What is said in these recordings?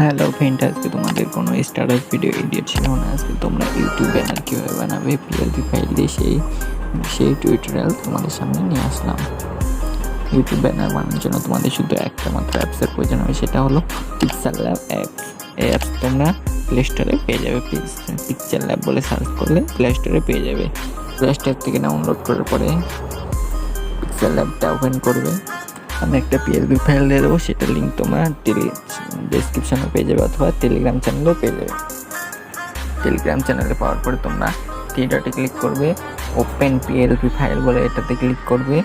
Hello friend, আজকে তোমাদের কোনো স্টার্টার ভিডিও এডিট ছিল না। আজকে তোমরা ইউটিউব ব্যানার কীভাবে বানাবে PLP ফাইল দিয়ে সেই টিউটোরিয়াল তোমাদের সামনে নিয়ে আসলাম। ইউটিউব ব্যানার বানানোর জন্য তোমাদের শুধু একটা মাত্র অ্যাপসের প্রয়োজন হবে, সেটা হলো PixelLab অ্যাপস। এই অ্যাপস তোমরা প্লে স্টোরে পেয়ে যাবে। PixelLab বলে সার্চ করলে প্লে স্টোরে পেয়ে যাবে। প্লে স্টোর থেকে ডাউনলোড করার পরে PixelLabটা ওপেন করবে। আমি একটা PLP ফাইল দিয়ে দেবো, সেটার লিঙ্ক তোমরা ডেসক্রিপশনে পেয়ে যাবে অথবা টেলিগ্রাম চ্যানেলেও পেয়ে যাবে। টেলিগ্রাম চ্যানেলে পাওয়ার পরে তোমরা থ্রি ডটে ক্লিক করবে, ওপেন PLP ফাইল বলে এটাতে ক্লিক করবে।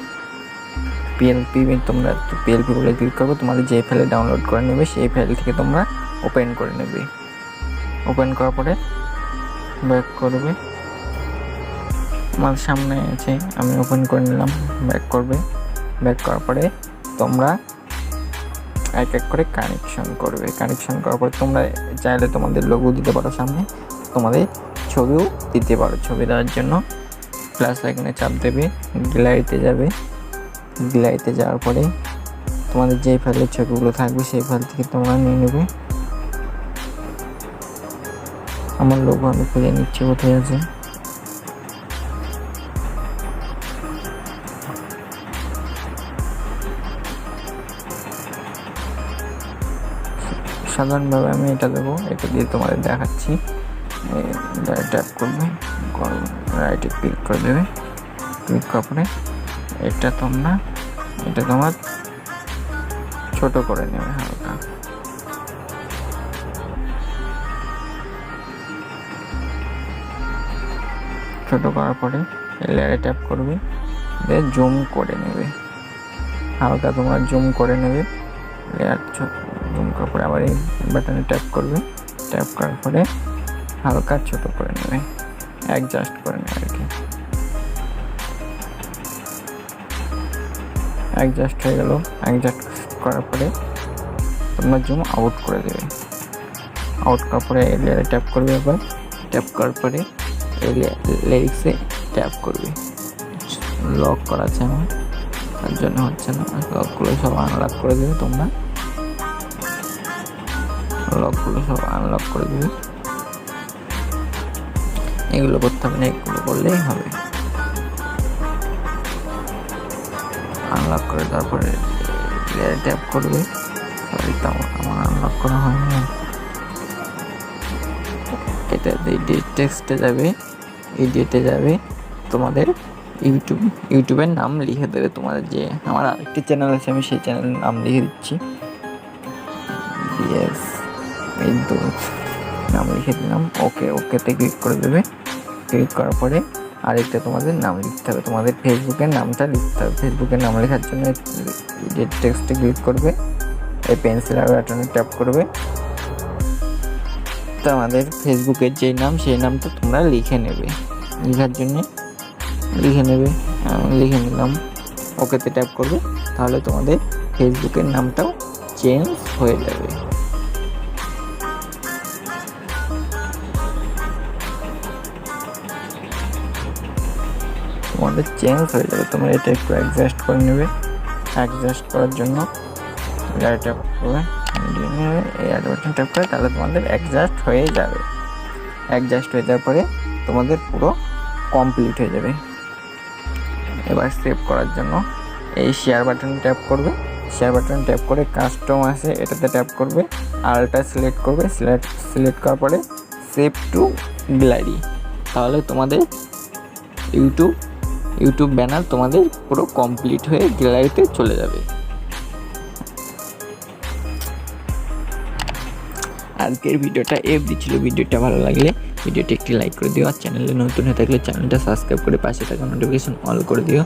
তোমরা PLP বলে ক্লিক করবে, তোমাদের যে ফাইলে ডাউনলোড করে নেবে সেই ফাইল থেকে তোমরা ওপেন করে নেবে। ওপেন করার পরে ব্যাক করবে। আমার সামনে আছে, আমি ওপেন করে নিলাম। ব্যাক করবে। ব্যাক করার পরে তোমরা এক এক করে কানেকশন করবে। কানেকশন করার পরে তোমরা চাইলে তোমাদের লোগো দিতে পারো, সামনে তোমাদের ছবিও দিতে পারো। ছবি দেওয়ার জন্য প্লাস আইকনে চাপ দেবে, গ্যালারিতে যাবে। গ্যালারিতে যাওয়ার পরে তোমাদের যেই ফাইলের ছবিগুলো থাকবে সেই ফাইল থেকে তোমরা নিয়ে নেবে। আমার লোগো আমি খুঁজে নিচ্ছি কোথায় আছে। সাধারণভাবে আমি এটা দেবো, এটা দিয়ে তোমাদের দেখাচ্ছি। ট্যাপ করবে, রাইটে ক্লিক করে দেবে। ক্লিক করার পরে এটা তোমার ছোট করে নেবে হালকা। ছোট করার পরে লেয়ারে ট্যাপ করবে, দিয়ে জুম করে নেবে হালকা। তোমরা জুম করে নেবে লেয়ার জুম করার পরে আবার এই বাটনে ট্যাপ করবে। ট্যাপ করার পরে হালকা ছোট করে নেবে, অ্যাডজাস্ট করে নেবে আর কি। অ্যাডজাস্ট হয়ে গেল। অ্যাডজাস্ট করার পরে তোমরা জুম আউট করে দেবে। আউট করার পরে এই লেয়ারে ট্যাপ করবে। আবার ট্যাপ করার পরে এই লিরিক্সে ট্যাপ করবে। লক করা আছে আমার, তার জন্য হচ্ছে না। লকগুলো সব আনলক করে দেবে। তোমরা লকগুলো সব আনলক করে দেবে। এগুলো করতে হবে না, এগুলো করলেই হবে। আনলক করে তারপরে লেয়ারে ট্যাপ করবে। সরি, আমার আনলক করা হয়নি। এটা টেক্সটে যাবে, এডিটে যাবে। তোমাদের ইউটিউবের নাম লিখে দেবে। তোমাদের যে আমার আরেকটি চ্যানেল আছে, আমি সেই চ্যানেলের নাম লিখে দিচ্ছি। এই তো নাম লিখে দিলাম। ওকেতে ক্লিক করে দেবে। ক্লিক করার পরে আরেকটা তোমাদের নাম লিখতে হবে, তোমাদের ফেসবুকের নামটা লিখতে হবে। ফেসবুকের নাম লেখার জন্য টেক্সটে ক্লিক করবে, এই পেন্সিল আর বাটনে ট্যাপ করবে। তোমাদের ফেসবুকের যে নাম সেই নামটা তোমরা লিখে নেবে। লেখার জন্য লিখে নেবে, আমি লিখে নিলাম। ওকেতে ট্যাপ করবে, তাহলে তোমাদের ফেসবুকের নামটাও চেঞ্জ হয়ে যাবে। তোমাদের চেঞ্জ হয়ে যাবে। তোমরা এটা একটু অ্যাডজাস্ট করে নেবে। অ্যাডজাস্ট করার জন্য ট্যাপ করবে, এই অ্যাড বাটন ট্যাপ করে, তাহলে তোমাদের অ্যাডজাস্ট হয়ে যাবে। অ্যাডজাস্ট হয়ে যাওয়ার পরে তোমাদের পুরো কমপ্লিট হয়ে যাবে। এবার সেভ করার জন্য এই শেয়ার বাটনে ট্যাপ করবে। শেয়ার বাটনে ট্যাপ করে কাস্টম আছে এটাতে ট্যাপ করবে, আলটা সিলেক্ট করবে। সিলেক্ট করার পরে সেভ টু গ্যালারি, তাহলে তোমাদের ইউটিউব ব্যানার তোমাদের পুরো কমপ্লিট হয়ে গ্যালারিতে চলে যাবে। আজকের ভিডিওটা এফডি ছিল। ভিডিওটা ভালো লাগলে ভিডিওটি একটি লাইক করে দিও, আর চ্যানেলে নতুন হয়ে থাকলে চ্যানেলটা সাবস্ক্রাইব করে পাশে থাকা নোটিফিকেশন অল করে দিও।